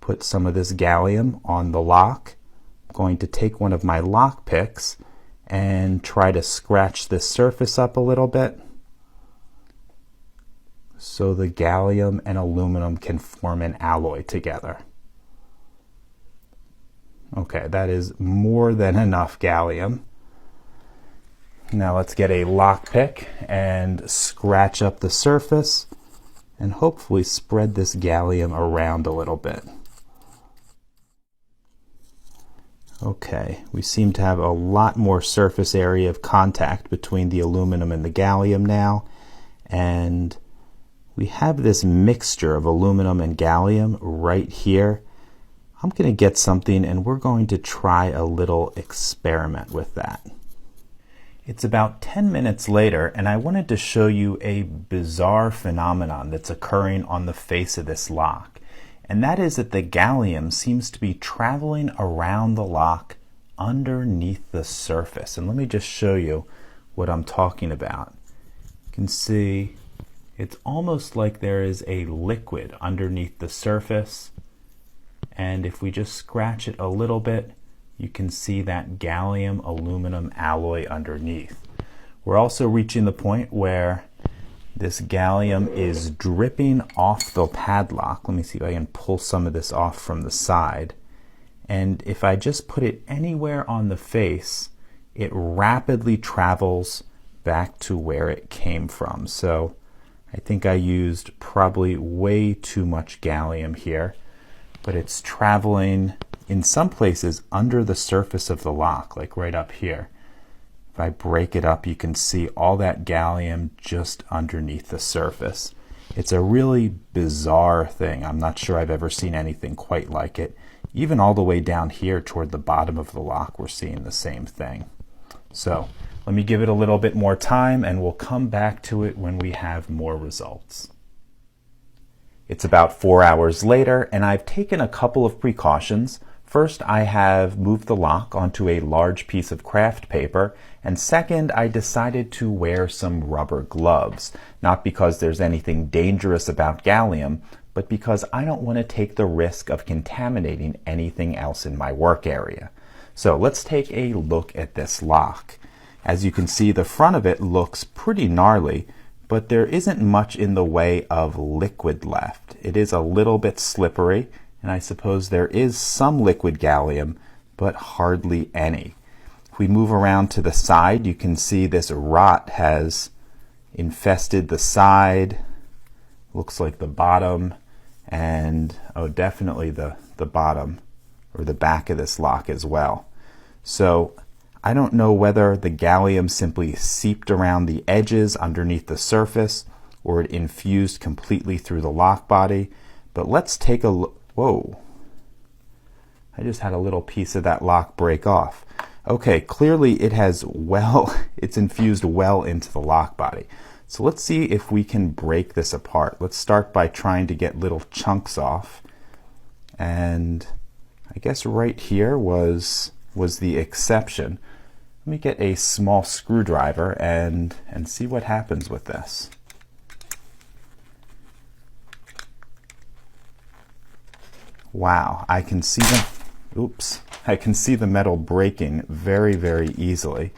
put some of this gallium on the lock. I'm going to take one of my lock picks and try to scratch this surface up a little bit so the gallium and aluminum can form an alloy together. Okay, that is more than enough gallium. Now let's get a lock pick and scratch up the surface and hopefully spread this gallium around a little bit. Okay, we seem to have a lot more surface area of contact between the aluminum and the gallium now, and we have this mixture of aluminum and gallium right here. I'm going to get something and we're going to try a little experiment with that. It's about 10 minutes later and I wanted to show you a bizarre phenomenon that's occurring on the face of this lock. And that is that the gallium seems to be traveling around the lock underneath the surface. And let me just show you what I'm talking about. You can see it's almost like there is a liquid underneath the surface. And if we just scratch it a little bit, you can see that gallium aluminum alloy underneath. We're also reaching the point where this gallium is dripping off the padlock. Let me see if I can pull some of this off from the side. And if I just put it anywhere on the face, it rapidly travels back to where it came from. So I think I used probably way too much gallium here, but it's traveling in some places under the surface of the lock, like right up here. If I break it up, you can see all that gallium just underneath the surface. It's a really bizarre thing. I'm not sure I've ever seen anything quite like it. Even all the way down here toward the bottom of the lock, we're seeing the same thing. So let me give it a little bit more time and we'll come back to it when we have more results. It's about 4 hours later and I've taken a couple of precautions. First, I have moved the lock onto a large piece of craft paper, and second, I decided to wear some rubber gloves, not because there's anything dangerous about gallium, but because I don't want to take the risk of contaminating anything else in my work area. So let's take a look at this lock. As you can see, the front of it looks pretty gnarly, but there isn't much in the way of liquid left. It is a little bit slippery, and I suppose there is some liquid gallium, but hardly any. If we move around to the side, you can see this rot has infested the side, looks like the bottom, and definitely the bottom or the back of this lock as well. So I don't know whether the gallium simply seeped around the edges underneath the surface or it infused completely through the lock body, but let's take a look. Whoa, I just had a little piece of that lock break off. Okay, clearly it has it's infused well into the lock body. So let's see if we can break this apart. Let's start by trying to get little chunks off. And I guess right here was the exception. Let me get a small screwdriver and see what happens with this. Wow, I can see the metal breaking very, very easily.